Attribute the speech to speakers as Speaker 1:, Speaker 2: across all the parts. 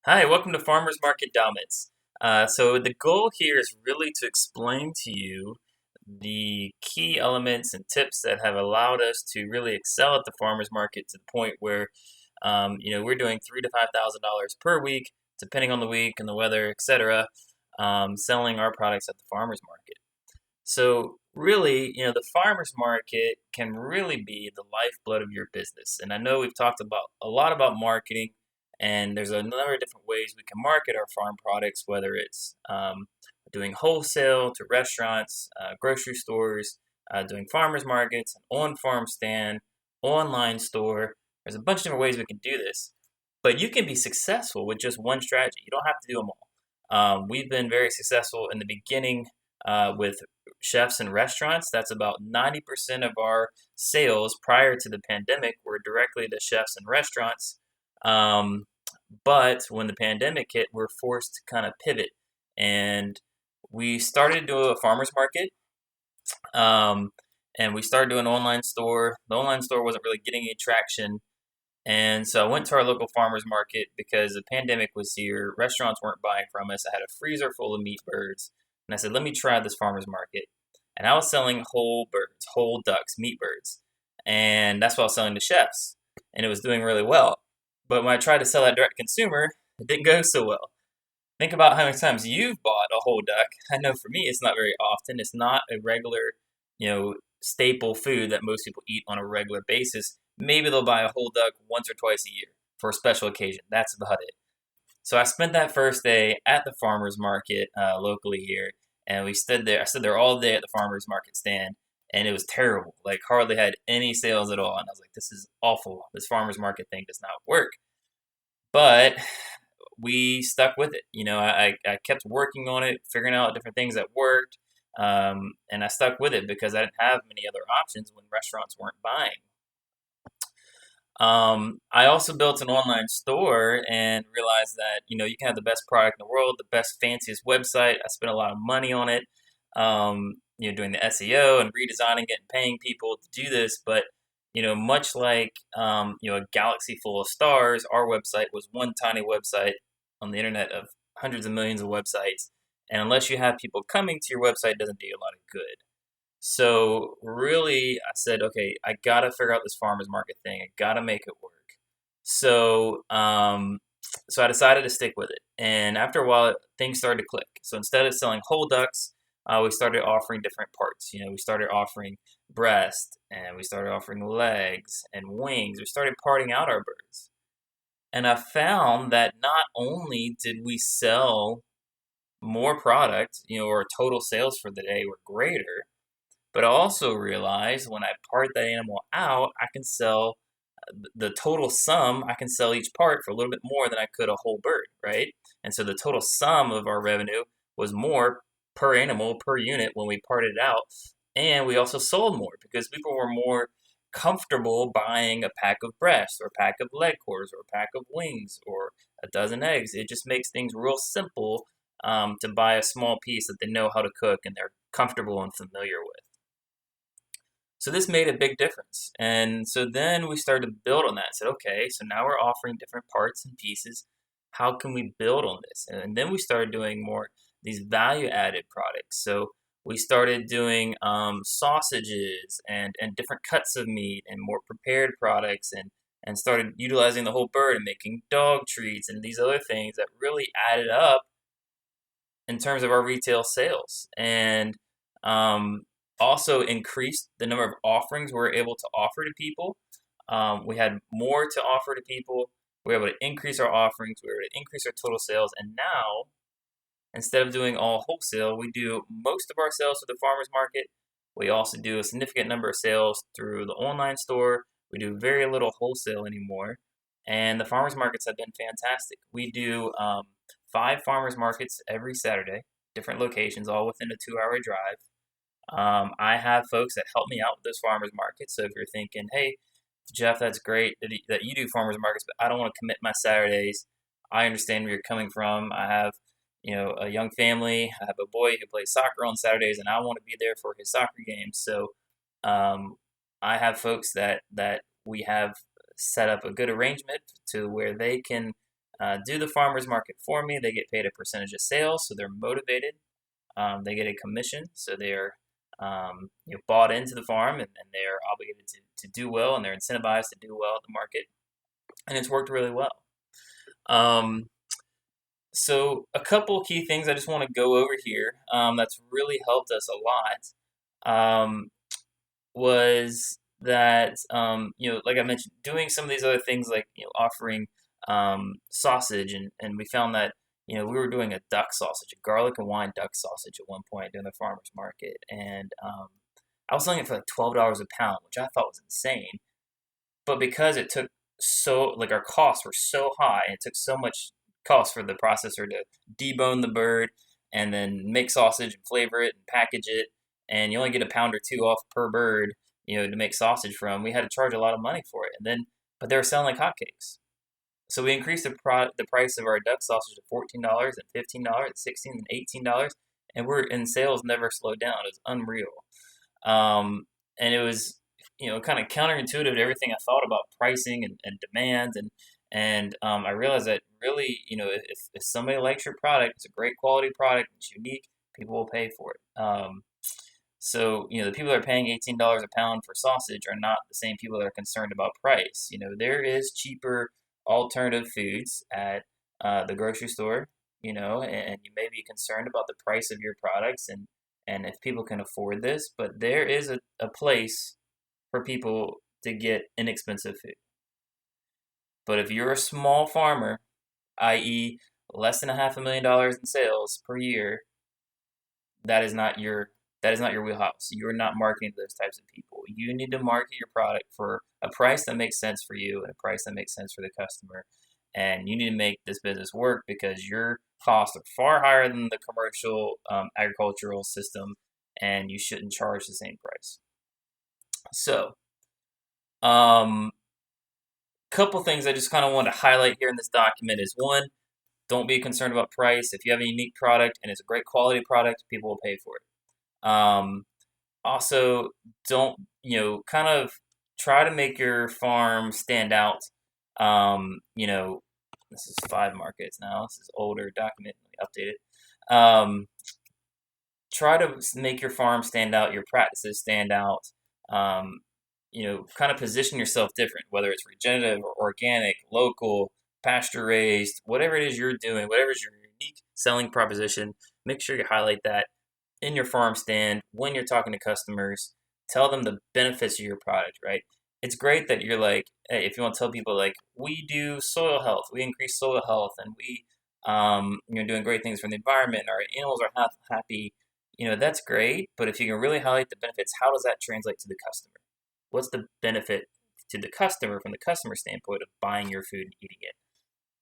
Speaker 1: Hi, welcome to Farmers Market Dominance. So the goal here is really to explain to you the key elements and tips that have allowed us to really excel at the farmers market to the point where, we're doing $3,000 to $5,000 per week, depending on the week and the weather, etc., selling our products at the farmers market. So really, the farmers market can really be the lifeblood of your business. And I know we've talked about a lot about marketing, and there's a number of different ways we can market our farm products, whether it's doing wholesale to restaurants, grocery stores, doing farmers markets, an on-farm stand, online store. There's a bunch of different ways we can do this, but you can be successful with just one strategy. You don't have to do them all. We've been very successful in the beginning with chefs and restaurants. That's about 90% of our sales prior to the pandemic were directly to chefs and restaurants. Um, but when the pandemic hit, we're forced to kind of pivot. And we started to do a farmer's market. Um, and we started doing an online store. The online store wasn't really getting any traction. And so I went to our local farmers market because the pandemic was here. Restaurants weren't buying from us. I had a freezer full of meat birds. And I said, let me try this farmers market. And I was selling whole birds, whole ducks, meat birds. And that's what I was selling to chefs. And it was doing really well. But when I tried to sell that direct to consumer, it didn't go so well. Think about how many times you've bought a whole duck. I know for me, it's not very often. It's not a regular, staple food that most people eat on a regular basis. Maybe they'll buy a whole duck once or twice a year for a special occasion. That's about it. So I spent that first day at the farmers market locally here, and we stood there. I stood there all day at the farmers market stand, and it was terrible. Like hardly had any sales at all. And I was like, "This is awful. This farmers market thing does not work." But we stuck with it. I kept working on it, figuring out different things that worked, and I stuck with it because I didn't have many other options when restaurants weren't buying. I also built an online store and realized that you can have the best product in the world, the best fanciest website. I spent a lot of money on it, doing the SEO and redesigning it and paying people to do this. But much like a galaxy full of stars, our website was one tiny website on the internet of hundreds of millions of websites. And unless you have people coming to your website, it doesn't do you a lot of good. So really, I said, okay, I gotta figure out this farmers market thing. I gotta make it work. So, so I decided to stick with it. And after a while, things started to click. So instead of selling whole ducks, we started offering different parts. We started offering breast, and we started offering legs and wings. We started parting out our birds. And I found that not only did we sell more product, our total sales for the day were greater, but I also realized when I part that animal out, I can sell the total sum. I can sell each part for a little bit more than I could a whole bird, right? And so the total sum of our revenue was more per animal, per unit when we parted it out. And we also sold more because people were more comfortable buying a pack of breasts or a pack of leg quarters or a pack of wings or a dozen eggs. It just makes things real simple to buy a small piece that they know how to cook and they're comfortable and familiar with. So this made a big difference. And so then we started to build on that. Said, okay, so now we're offering different parts and pieces. How can we build on this? And then we started doing more these value added products. So we started doing sausages and different cuts of meat and more prepared products and started utilizing the whole bird and making dog treats and these other things that really added up in terms of our retail sales. And um, also increased the number of offerings we're able to offer to people. We had more to offer to people. We were able to increase our offerings. We were able to increase our total sales. And now, instead of doing all wholesale, we do most of our sales to the farmers market. We also do a significant number of sales through the online store. We do very little wholesale anymore. And the farmers markets have been fantastic. We do 5 farmers markets every Saturday, different locations, all within a 2 hour drive. I have folks that help me out with those farmers markets. So if you're thinking, hey, Jeff, that's great that you do farmers markets, but I don't want to commit my Saturdays. I understand where you're coming from. I have, a young family. I have a boy who plays soccer on Saturdays, and I want to be there for his soccer games. So, um, I have folks that we have set up a good arrangement to where they can do the farmers market for me. They get paid a percentage of sales, so they're motivated. They get a commission, so they're bought into the farm, and they're obligated to do well, and they're incentivized to do well at the market, and it's worked really well. Um, so a couple key things I just want to go over here that's really helped us a lot was that like I mentioned, doing some of these other things like offering sausage, and we found that we were doing a duck sausage, a garlic and wine duck sausage at one point during the farmers market, and I was selling it for like $12 a pound, which I thought was insane. But because it took our costs were so high, it took so much cost for the processor to debone the bird and then make sausage and flavor it and package it, and you only get a pound or two off per bird, to make sausage from. We had to charge a lot of money for it, but they were selling like hotcakes. So we increased the price of our duck sausage to $14 and $15 and $16 and $18, and we're in sales never slowed down. It was unreal, and it was kind of counterintuitive to everything I thought about pricing and demand, and I realized that really if somebody likes your product, it's a great quality product, it's unique, people will pay for it. So the people that are paying $18 a pound for sausage are not the same people that are concerned about price. There is cheaper alternative foods at the grocery store, and you may be concerned about the price of your products and if people can afford this, but there is a place for people to get inexpensive food. But if you're a small farmer, i.e., less than $500,000 in sales per year, that is not your wheelhouse. You're not marketing to those types of people. You need to market your product for a price that makes sense for you and a price that makes sense for the customer. And you need to make this business work because your costs are far higher than the commercial agricultural system, and you shouldn't charge the same price. So, couple things I just kind of want to highlight here in this document is one, don't be concerned about price. If you have a unique product and it's a great quality product, people will pay for it. Also, don't, kind of try to make your farm stand out. This is 5 markets now. This is older document. Let me update it. Try to make your farm stand out, your practices stand out. Kind of position yourself different, whether it's regenerative or organic, local, pasture raised, whatever it is you're doing, whatever is your unique selling proposition, make sure you highlight that in your farm stand when you're talking to customers. Tell them the benefits of your product, right? It's great that you're like, hey, if you want to tell people like, we do soil health, we increase soil health, and we, doing great things for the environment, our animals are happy, that's great. But if you can really highlight the benefits, how does that translate to the customer? What's the benefit to the customer from the customer standpoint of buying your food and eating it?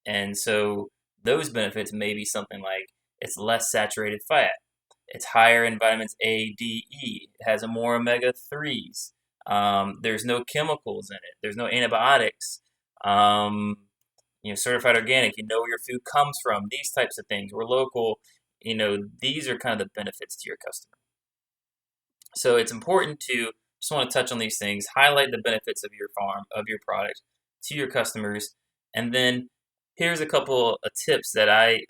Speaker 1: And so those benefits may be something like it's less saturated fat, it's higher in vitamins A, D, E, it has a more omega-3s, there's no chemicals in it, there's no antibiotics, certified organic, where your food comes from, these types of things, we're local, these are kind of the benefits to your customer. So it's important to just want to touch on these things, highlight the benefits of your farm, of your product to your customers, and then here's a couple of tips that I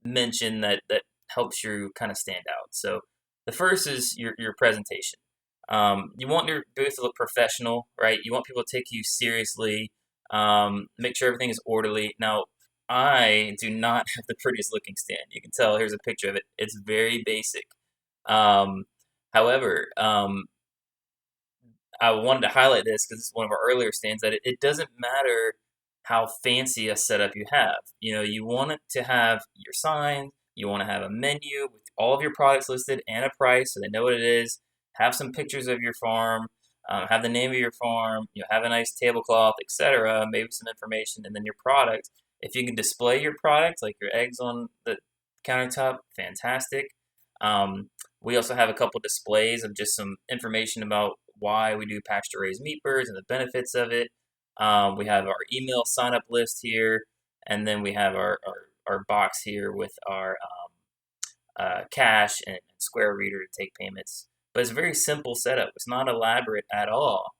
Speaker 1: mentioned that helps you kind of stand out. So the first is your presentation. You want your booth to look professional, right? You want people to take you seriously. Make sure everything is orderly. Now, I do not have the prettiest looking stand. You can tell, here's a picture of it. It's very basic. However, I wanted to highlight this because it's one of our earlier stands, that it doesn't matter how fancy a setup you have. You want it to have your sign, you want to have a menu with all of your products listed and a price so they know what it is. Have some pictures of your farm, have the name of your farm, have a nice tablecloth, etc., maybe some information, and then your product. If you can display your product, like your eggs on the countertop, fantastic. We also have a couple displays of just some information about why we do pasture-raised meat birds and the benefits of it. We have our email sign-up list here, and then we have our box here with our cash and Square Reader to take payments. But it's a very simple setup. It's not elaborate at all.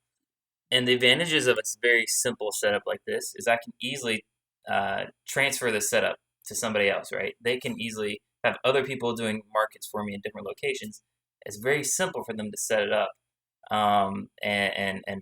Speaker 1: And the advantages of a very simple setup like this is I can easily transfer the setup to somebody else, right? They can easily have other people doing markets for me in different locations. It's very simple for them to set it up, and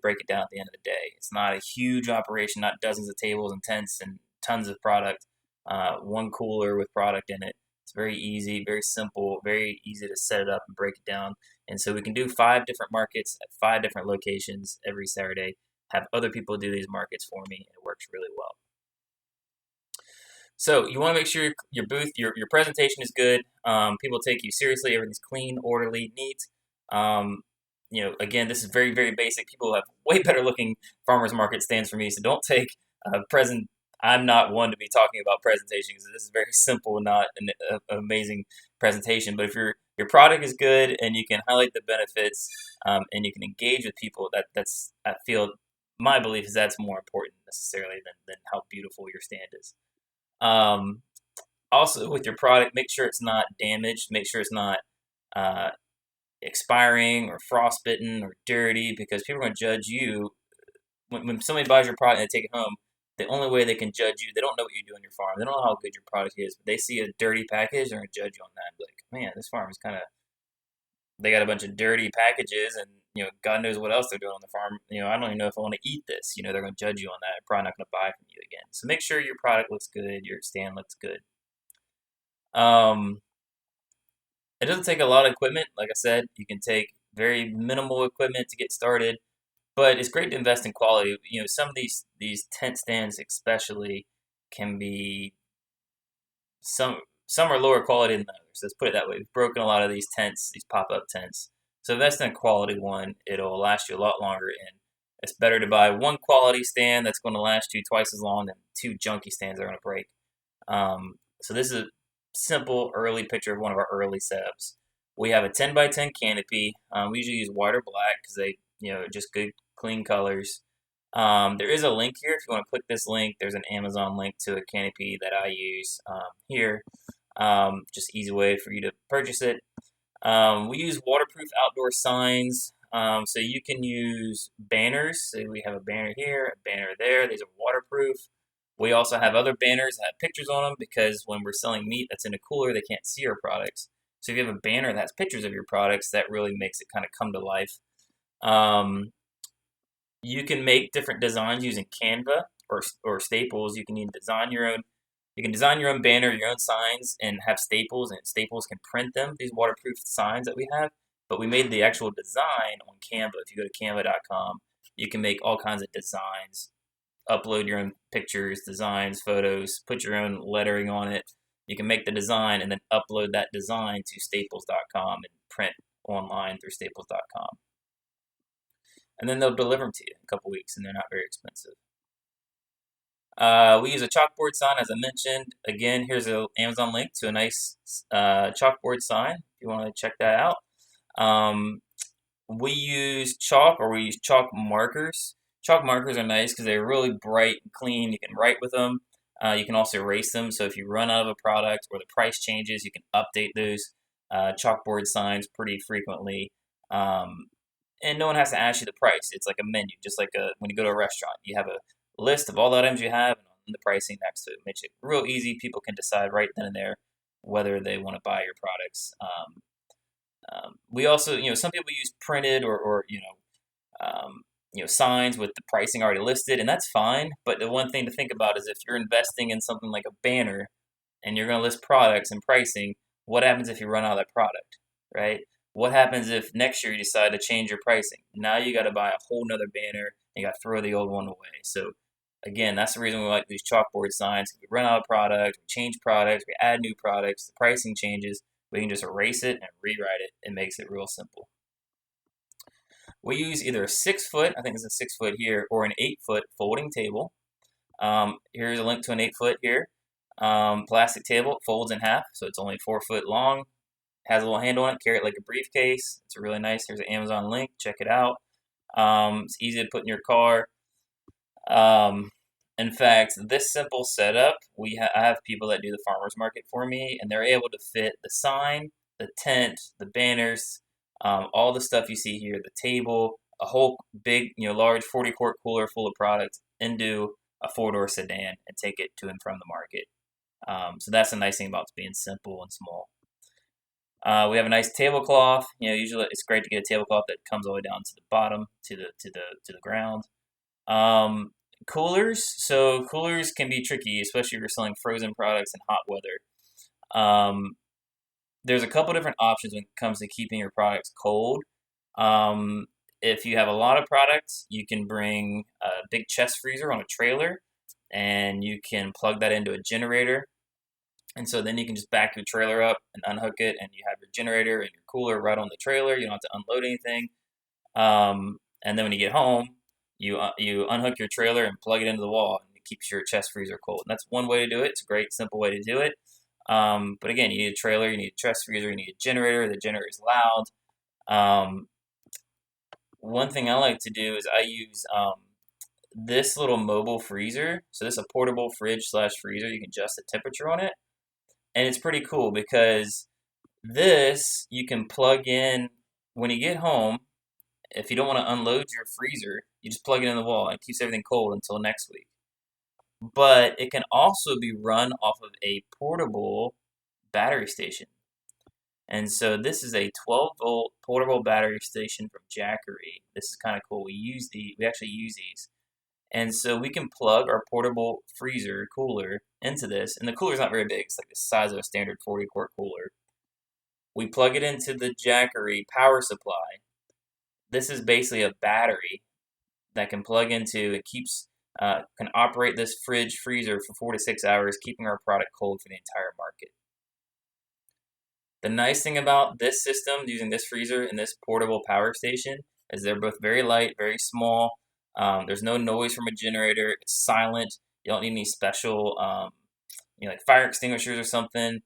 Speaker 1: break it down at the end of the day. It's not a huge operation, not dozens of tables and tents and tons of product. One cooler with product in it. It's very easy, very simple, very easy to set it up and break it down. And so we can do 5 different markets at 5 different locations every Saturday. Have other people do these markets for me, and it works really well. So you want to make sure your booth, your presentation is good. People take you seriously. Everything's clean, orderly, neat. Um, again, this is very, very basic. People have way better looking farmers market stands for me, so don't take a present. I'm not one to be talking about presentation because this is very simple, not an amazing presentation. But if your product is good and you can highlight the benefits, and you can engage with people, that's I feel my belief is that's more important necessarily than how beautiful your stand is. Um, Also, with your product, make sure it's not damaged. Make sure it's not uh, expiring or frostbitten or dirty, because people are going to judge you when somebody buys your product and they take it home. The only way they can judge you, they don't know what you do on your farm. They don't know how good your product is, but they see a dirty package, they're going to judge you on that. And be like, man, this farm is kind of, they got a bunch of dirty packages, and God knows what else they're doing on the farm. I don't even know if I want to eat this. They're going to judge you on that. I'm probably not going to buy from you again. So make sure your product looks good, your stand looks good. Um, it doesn't take a lot of equipment. Like I said, you can take very minimal equipment to get started, but it's great to invest in quality. Some of these tent stands especially can be some are lower quality than others. Let's put it that way. We've broken a lot of these tents, these pop-up tents. So invest in a quality one. It'll last you a lot longer, and it's better to buy one quality stand that's going to last you twice as long than 2 junky stands that are going to break. So this is a simple early picture of one of our early setups. We have a 10 by 10 canopy. We usually use white or black because they, just good, clean colors. There is a link here. If you want to click this link, there's an Amazon link to a canopy that I use here. Just easy way for you to purchase it. We use waterproof outdoor signs. So you can use banners. So we have a banner here, a banner there. These are waterproof. We also have other banners that have pictures on them, because when we're selling meat that's in a cooler, they can't see our products. So if you have a banner that has pictures of your products, that really makes it kind of come to life. You can make different designs using Canva or Staples. You can design your own. You can design your own banner, your own signs, and have Staples, and Staples can print them. These waterproof signs that we have, but we made the actual design on Canva. If you go to canva.com, you can make all kinds of designs, upload your own pictures, designs, photos, put your own lettering on it. You can make the design and then upload that design to staples.com and print online through staples.com. And then they'll deliver them to you in a couple weeks, and they're not very expensive. We use a chalkboard sign, as I mentioned. Again, here's an Amazon link to a nice chalkboard sign if you want to check that out. We use chalk, or we use chalk markers. Chalk markers are nice because they're really bright and clean. You can write with them. You can also erase them. So if you run out of a product or the price changes, you can update those chalkboard signs pretty frequently. And no one has to ask you the price. It's like a menu, just like when you go to a restaurant. You have a list of all the items you have and the pricing next to it. Makes it real easy. People can decide right then and there whether they want to buy your products. We also, some people use printed or signs with the pricing already listed, and that's fine. But the one thing to think about is if you're investing in something like a banner and you're going to list products and pricing, what happens if you run out of that product, right? What happens if next year you decide to change your pricing? Now you got to buy a whole nother banner, and you got to throw the old one away. So again, that's the reason we like these chalkboard signs. If we run out of product, we change products, we add new products, the pricing changes, we can just erase it and rewrite it. It makes it real simple. We use either a 6-foot, I think it's a 6-foot here, or an 8-foot folding table. Here's a link to an 8-foot here. Plastic table, folds in half, so it's only 4 foot long. Has a little handle on it, carry it like a briefcase. It's really nice. Here's an Amazon link. Check it out. It's easy to put in your car. In fact, this simple setup, I have people that do the farmer's market for me, and they're able to fit the sign, the tent, the banners, all the stuff you see here, the table, a whole big, large 40-quart cooler full of product into a four-door sedan and take it to and from the market. So that's the nice thing about being simple and small. We have a nice tablecloth. Usually it's great to get a tablecloth that comes all the way down to the bottom, to the ground. Um, Coolers. So coolers can be tricky, especially if you're selling frozen products in hot weather. Um, there's a couple different options when it comes to keeping your products cold. Um, if you have a lot of products, you can bring a big chest freezer on a trailer, and you can plug that into a generator. And so then you can just back your trailer up and unhook it, and you have your generator and your cooler right on the trailer. You don't have to unload anything. And then when you get home, you unhook your trailer and plug it into the wall, and it keeps your chest freezer cold. And that's one way to do it. It's a great, simple way to do it. But again, you need a trailer, you need a chest freezer, you need a generator. The generator is loud. Um, One thing I like to do is I use this little mobile freezer. So this is a portable fridge slash freezer. You can adjust the temperature on it, and it's pretty cool because this you can plug in when you get home. If you don't want to unload your freezer, you just plug it in the wall and it keeps everything cold until next week. But it can also be run off of a portable battery station. And so this is a 12-volt portable battery station from Jackery. This is kind of cool. We actually use these. And so we can plug our portable freezer cooler into this. And the cooler's not very big. It's like the size of a standard 40-quart cooler. We plug it into the Jackery power supply. This is basically a battery that can plug into. It can operate this fridge freezer for 4 to 6 hours, keeping our product cold for the entire market. The nice thing about this system, using this freezer and this portable power station, is they're both very light, very small. There's no noise from a generator. It's silent. You don't need any special, like fire extinguishers or something.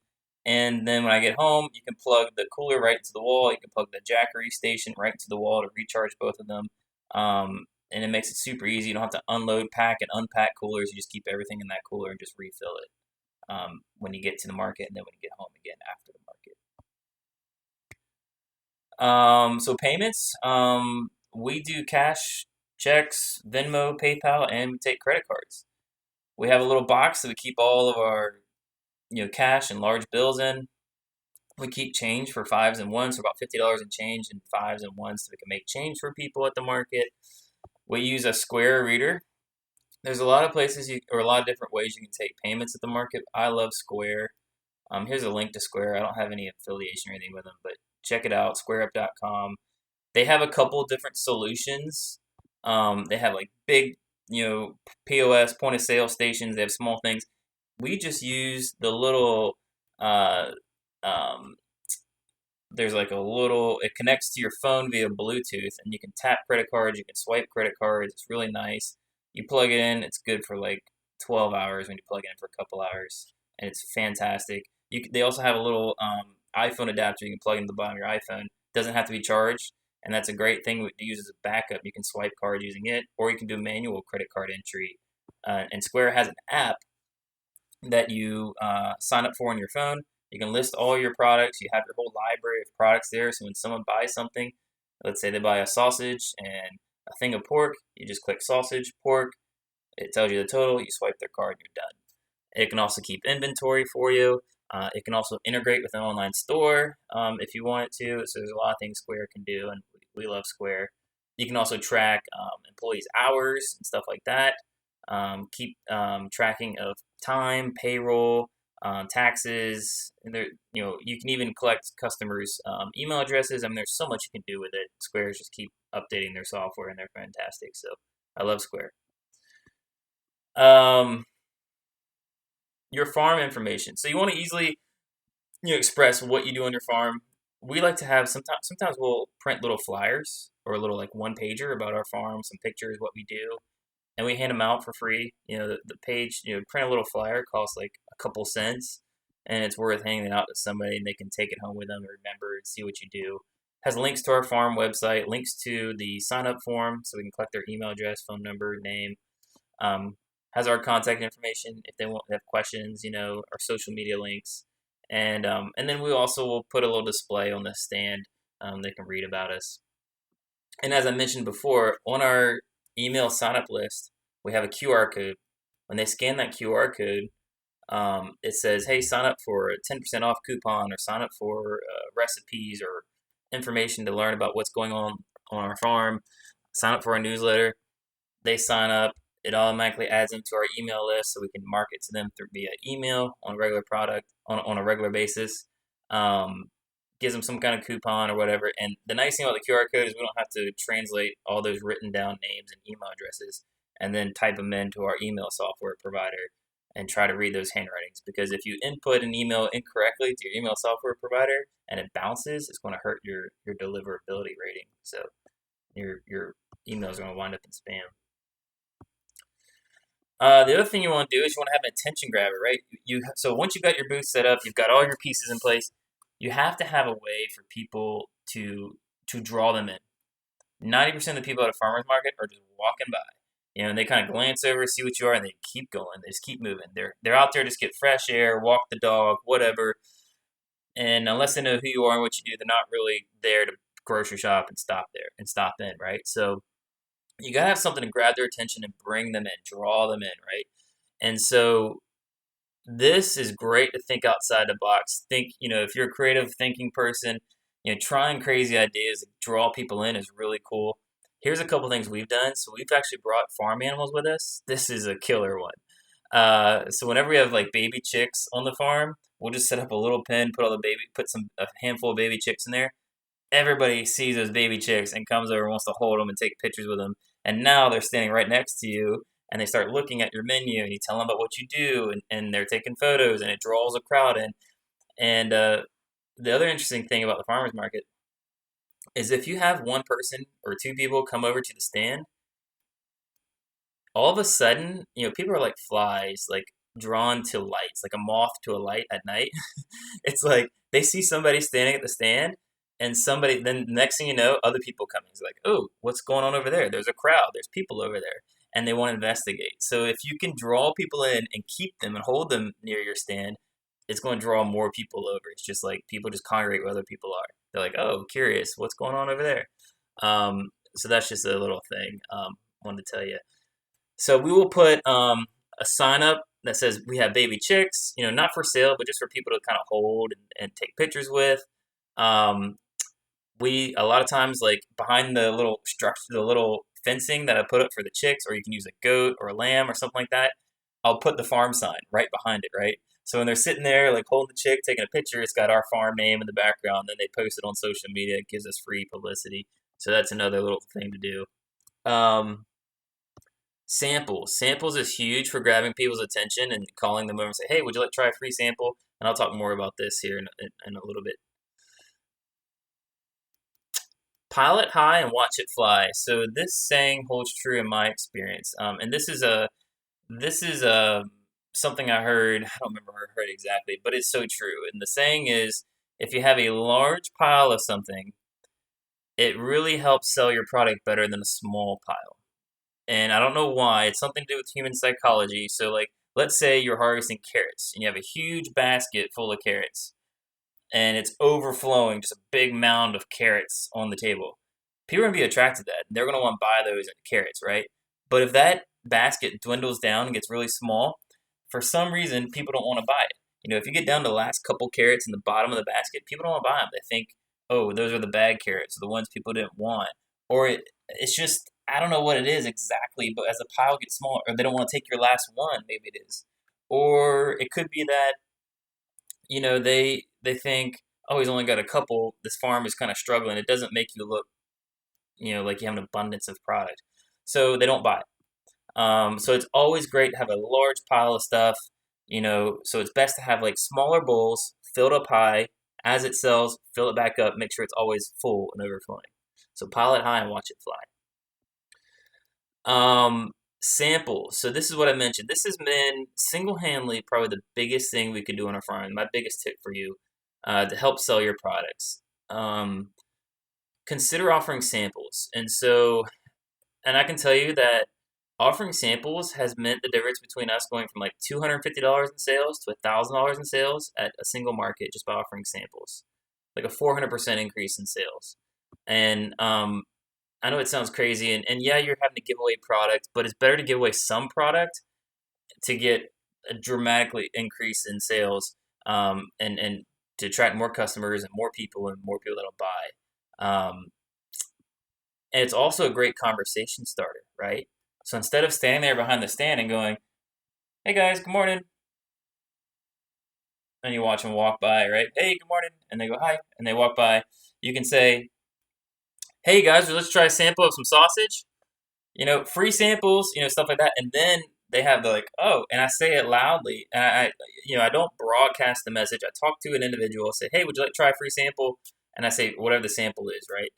Speaker 1: And then when I get home, you can plug the cooler right into the wall. You can plug the Jackery station right into the wall to recharge both of them. And it makes it super easy. You don't have to unload, pack, and unpack coolers. You just keep everything in that cooler and just refill it when you get to the market, and then when you get home again after the market. So payments, we do cash, checks, Venmo, PayPal, and we take credit cards. We have a little box that we keep all of our, cash and large bills in. We keep change for fives and ones, so about $50 in change in fives and ones, so we can make change for people at the market. We use a Square reader. There's a lot of places or a lot of different ways you can take payments at the market. I love Square. Here's a link to Square. I don't have any affiliation or anything with them, but check it out, squareup.com. They have a couple different solutions. They have like big, POS, point of sale stations. They have small things. We just use the little, there's like it connects to your phone via Bluetooth, and you can tap credit cards, you can swipe credit cards. It's really nice. You plug it in, it's good for like 12 hours when you plug it in for a couple hours, and it's fantastic. They also have a little iPhone adapter you can plug into the bottom of your iPhone. It doesn't have to be charged, and that's a great thing to use as a backup. You can swipe card using it, or you can do manual credit card entry. And Square has an app that you sign up for on your phone. You can list all your products. You have your whole library of products there. So when someone buys something, let's say they buy a sausage and a thing of pork, you just click sausage, pork. It tells you the total. You swipe their card, and you're done. It can also keep inventory for you. It can also integrate with an online store if you want it to. So there's a lot of things Square can do, and we love Square. You can also track employees' hours and stuff like that. Keep tracking of time, payroll, taxes. And you can even collect customers' email addresses. I mean, there's so much you can do with it. Squares just keep updating their software, and they're fantastic. So I love Square. Your farm information. So you want to easily express what you do on your farm. We like to have sometimes we'll print little flyers or a little like one pager about our farm, some pictures, what we do, and we hand them out for free. The page, print a little flyer costs like a couple cents, and it's worth handing it out to somebody, and they can take it home with them and remember and see what you do. Has links to our farm website, links to the sign up form, so we can collect their email address, phone number, name. Has our contact information if they have questions, our social media links, and then we also will put a little display on the stand. They can read about us. And as I mentioned before, on our email sign up list, we have a QR code. when they scan that QR code, it says, "Hey, sign up for a 10% off coupon, or sign up for recipes or information to learn about what's going on our farm. Sign up for our newsletter." They sign up. It automatically adds them to our email list, so we can market to them through via email on a regular product on a regular basis. Um, Gives them some kind of coupon or whatever. And the nice thing about the QR code is we don't have to translate all those written down names and email addresses and then type them into our email software provider and try to read those handwritings. Because if you input an email incorrectly to your email software provider and it bounces, it's going to hurt your deliverability rating. So your emails are going to wind up in spam. The other thing you want to do is you want to have an attention grabber, right? So once you've got your booth set up, you've got all your pieces in place. You have to have a way for people to draw them in. 90% of the people at a farmer's market are just walking by, and they kind of glance over, see what you are, and they keep going. They just keep moving. They're out there to just get fresh air, walk the dog, whatever. And unless they know who you are and what you do, they're not really there to grocery shop and stop there and stop in, right? So you gotta have something to grab their attention and bring them in, draw them in, right? And so this is great to think outside the box. Think, if you're a creative thinking person, trying crazy ideas to draw people in is really cool. Here's a couple things we've done. So we've actually brought farm animals with us. This is a killer one. So whenever we have like baby chicks on the farm, we'll just set up a little pen, put a handful of baby chicks in there. Everybody sees those baby chicks and comes over and wants to hold them and take pictures with them. And now they're standing right next to you and they start looking at your menu and you tell them about what you do and they're taking photos and it draws a crowd in. And the other interesting thing about the farmer's market is if you have one person or two people come over to the stand, all of a sudden, people are like flies, like drawn to lights, like a moth to a light at night. It's like they see somebody standing at the stand, and then next thing you know, other people coming. It's like, oh, what's going on over there? There's a crowd. There's people over there, and they want to investigate. So if you can draw people in and keep them and hold them near your stand, it's going to draw more people over. It's just like people just congregate where other people are. They're like, oh, curious, what's going on over there? So that's just a little thing wanted to tell you. So we will put a sign up that says we have baby chicks, not for sale, but just for people to kind of hold and take pictures with. We a lot of times, like behind the little structure, the little fencing that I put up for the chicks, or you can use a goat or a lamb or something like that. I'll put the farm sign right behind it, right? So when they're sitting there, like holding the chick, taking a picture, it's got our farm name in the background. Then they post it on social media. It gives us free publicity. So that's another little thing to do. Um, Samples is huge for grabbing people's attention and calling them over and say, "Hey, would you like to try a free sample?" And I'll talk more about this here in a little bit. Pile it high and watch it fly. So this saying holds true in my experience, and this is something I heard. I don't remember where I heard it exactly, but it's so true. And the saying is, if you have a large pile of something, it really helps sell your product better than a small pile. And I don't know why. It's something to do with human psychology. So, like, let's say you're harvesting carrots and you have a huge basket full of carrots and it's overflowing, just a big mound of carrots on the table. People are going to be attracted to that. They're going to want to buy those carrots, right? But if that basket dwindles down and gets really small, for some reason, people don't want to buy it. If you get down to the last couple carrots in the bottom of the basket, people don't want to buy them. They think, oh, those are the bad carrots, the ones people didn't want. Or it's just, I don't know what it is exactly, but as the pile gets smaller, or they don't want to take your last one, maybe it is. Or it could be that, they think, oh, he's only got a couple. This farm is kind of struggling. It doesn't make you look, like you have an abundance of product. So they don't buy it. So it's always great to have a large pile of stuff, so it's best to have like smaller bowls filled up high. As it sells, fill it back up, make sure it's always full and overflowing. So pile it high and watch it fly. Samples. So this is what I mentioned. This has been single-handedly probably the biggest thing we could do on our farm. My biggest tip for you to help sell your products. Consider offering samples. And I can tell you that offering samples has meant the difference between us going from like $250 in sales to $1,000 in sales at a single market just by offering samples. Like a 400% increase in sales. And I know it sounds crazy, and yeah, you're having to give away product, but it's better to give away some product to get a dramatically increase in sales, and to attract more customers and more people that'll buy. And it's also a great conversation starter, right? So instead of standing there behind the stand and going, "Hey guys, good morning," and you watch them walk by, right? "Hey, good morning," and they go, "Hi," and they walk by. You can say, "Hey guys, let's try a sample of some sausage." Free samples, stuff like that. And then they have the like, "Oh," and I say it loudly, and I don't broadcast the message. I talk to an individual, say, "Hey, would you like to try a free sample?" And I say whatever the sample is, right?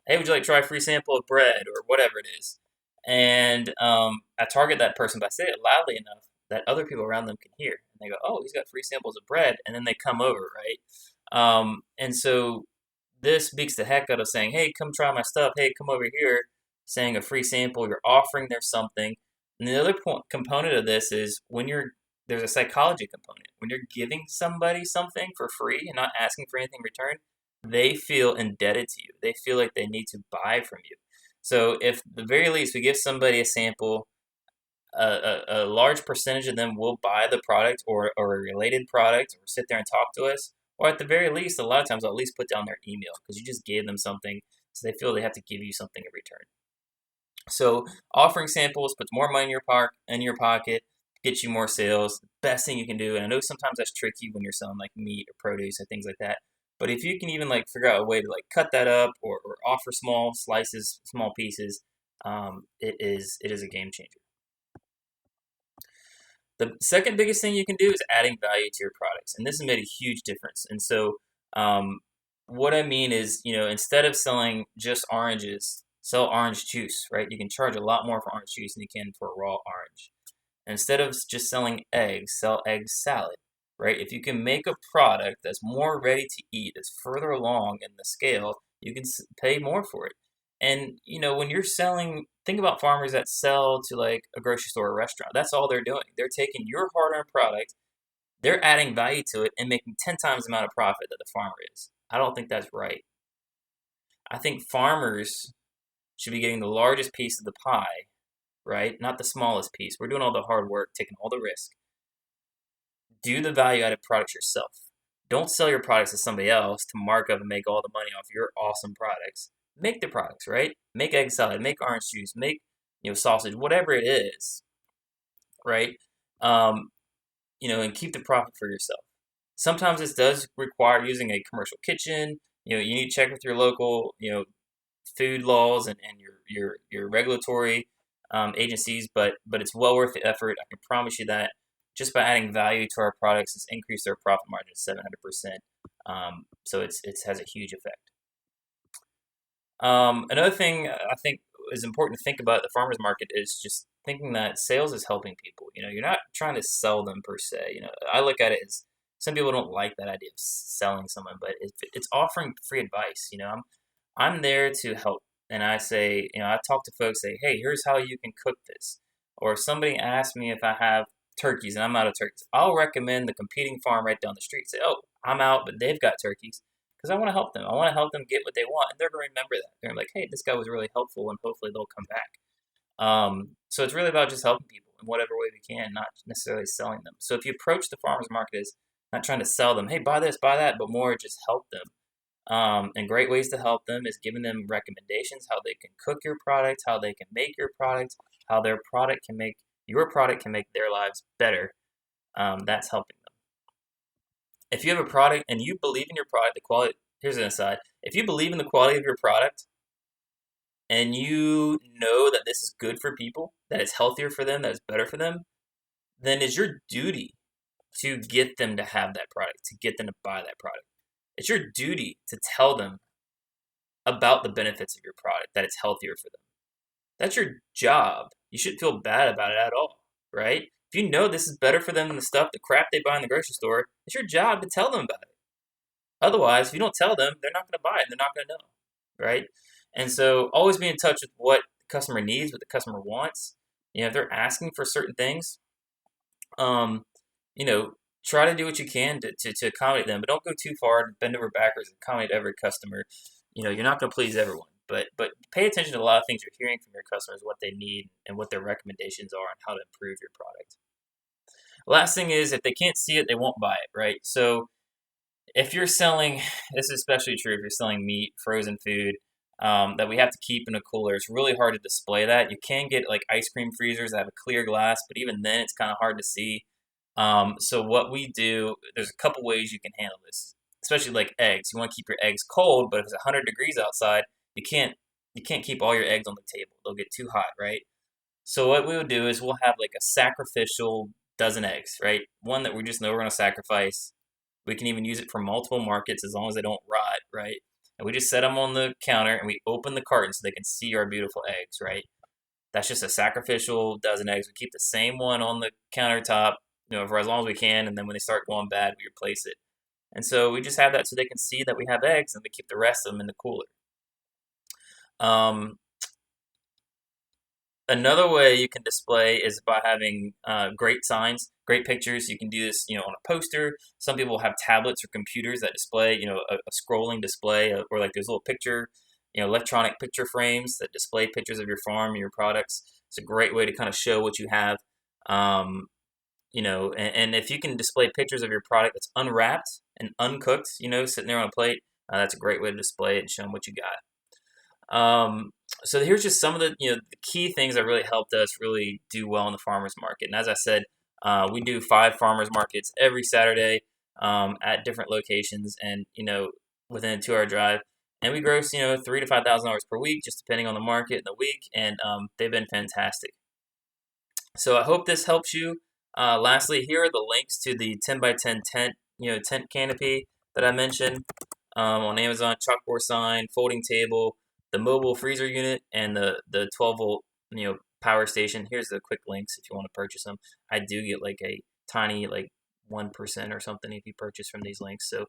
Speaker 1: "Hey, would you like to try a free sample of bread or whatever it is?" And I target that person, but I say it loudly enough that other people around them can hear. And they go, "Oh, he's got free samples of bread," and then they come over, right? And so this beats the heck out of saying, "Hey, come try my stuff. Hey, come over here." Saying a free sample, you're offering them something. And the other component of this is there's a psychology component. When you're giving somebody something for free and not asking for anything in return, they feel indebted to you. They feel like they need to buy from you. So if at the very least we give somebody a sample, a large percentage of them will buy the product or a related product or sit there and talk to us. Or at the very least, a lot of times they'll at least put down their email because you just gave them something, so they feel they have to give you something in return. So offering samples puts more money in your pocket, gets you more sales. Best thing you can do. And I know sometimes that's tricky when you're selling like meat or produce or things like that. But if you can even like figure out a way to like cut that up or offer small slices, small pieces, it is a game changer. The second biggest thing you can do is adding value to your products, and this has made a huge difference. And so, what I mean is, instead of selling just oranges, sell orange juice, right? You can charge a lot more for orange juice than you can for a raw orange. Instead of just selling eggs, sell egg salad, right? If you can make a product that's more ready to eat, that's further along in the scale, you can pay more for it. And when you're selling, think about farmers that sell to like a grocery store or a restaurant. That's all they're doing. They're taking your hard-earned product, they're adding value to it and making 10 times the amount of profit that the farmer is. I don't think that's right. I think farmers should be getting the largest piece of the pie, right? Not the smallest piece. We're doing all the hard work, taking all the risk. Do the value-added products yourself. Don't sell your products to somebody else to mark up and make all the money off your awesome products. Make the products, right? Make egg salad, make orange juice, make sausage, whatever it is, right? Um, and keep the profit for yourself. Sometimes this does require using a commercial kitchen. You need to check with your local, food laws and your regulatory agencies, but it's well worth the effort. I can promise you that. Just by adding value to our products, it's increased our profit margin 700%. So it has a huge effect. Another thing I think is important to think about the farmers market is just thinking that sales is helping people. You're not trying to sell them per se. I look at it as some people don't like that idea of selling someone, but it's offering free advice. I'm there to help, and I say, I talk to folks, say, "Hey, here's how you can cook this," or if somebody asks me if I have turkeys and I'm out of turkeys, I'll recommend the competing farm right down the street. Say, "Oh, I'm out, but they've got turkeys." Because I want to help them. I want to help them get what they want, and they're going to remember that. They're like, "Hey, this guy was really helpful," and hopefully they'll come back. So it's really about just helping people in whatever way we can, not necessarily selling them. So if you approach the farmers market as not trying to sell them, "Hey, buy this, buy that," but more just help them. And great ways to help them is giving them recommendations, how they can cook your product, how they can make your product, how your product can make their lives better. That's helping them. If you have a product and you believe in your product, the quality, here's an aside. If you believe in the quality of your product and you know that this is good for people, that it's healthier for them, that it's better for them, then it's your duty to get them to have that product, to get them to buy that product. It's your duty to tell them about the benefits of your product, that it's healthier for them. That's your job. You shouldn't feel bad about it at all, right? If you know this is better for them than the crap they buy in the grocery store, it's your job to tell them about it. Otherwise, if you don't tell them, they're not going to buy it. They're not going to know, right? And so always be in touch with what the customer needs, what the customer wants. If they're asking for certain things, try to do what you can to accommodate them, but don't go too far and bend over backwards and accommodate every customer. You're not going to please everyone, but pay attention to a lot of things you're hearing from your customers, what they need, and what their recommendations are on how to improve your product. Last thing is, if they can't see it, they won't buy it, right? So if you're selling, this is especially true if you're selling meat, frozen food, that we have to keep in a cooler. It's really hard to display that. You can get like ice cream freezers that have a clear glass, but even then it's kind of hard to see. So what we do, there's a couple ways you can handle this, especially like eggs. You want to keep your eggs cold, but if it's 100 degrees outside, you can't keep all your eggs on the table. They'll get too hot, right? So what we would do is we'll have like a sacrificial dozen eggs, right? One that we just know we're going to sacrifice. We can even use it for multiple markets as long as they don't rot, right? And we just set them on the counter and we open the carton so they can see our beautiful eggs, right? That's just a sacrificial dozen eggs. We keep the same one on the countertop, for as long as we can, and then when they start going bad, we replace it. And so we just have that so they can see that we have eggs, and we keep the rest of them in the cooler. Another way you can display is by having great signs, great pictures. You can do this, on a poster. Some people have tablets or computers that display, a scrolling display, or like there's little picture, electronic picture frames that display pictures of your farm, your products. It's a great way to kind of show what you have. And if you can display pictures of your product that's unwrapped and uncooked, sitting there on a plate, that's a great way to display it and show them what you got. So here's just some of the key things that really helped us really do well in the farmers market. And as I said, we do 5 farmers markets every Saturday at different locations, and within a 2-hour drive. And we gross $3,000 to $5,000 per week, just depending on the market and the week. And they've been fantastic. So I hope this helps you. Lastly, here are the links to the 10 by 10 tent canopy that I mentioned on Amazon, chalkboard sign, folding table, the mobile freezer unit, and the 12 volt power station. Here's the quick links if you want to purchase them. I do get like a tiny 1% or something if you purchase from these links. So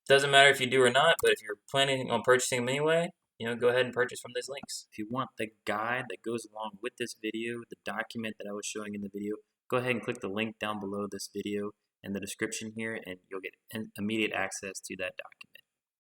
Speaker 1: doesn't matter if you do or not, but if you're planning on purchasing them anyway, go ahead and purchase from these links.
Speaker 2: If you want the guide that goes along with this video, the document that I was showing in the video, go ahead and click the link down below this video in the description here, and you'll get immediate access to that document.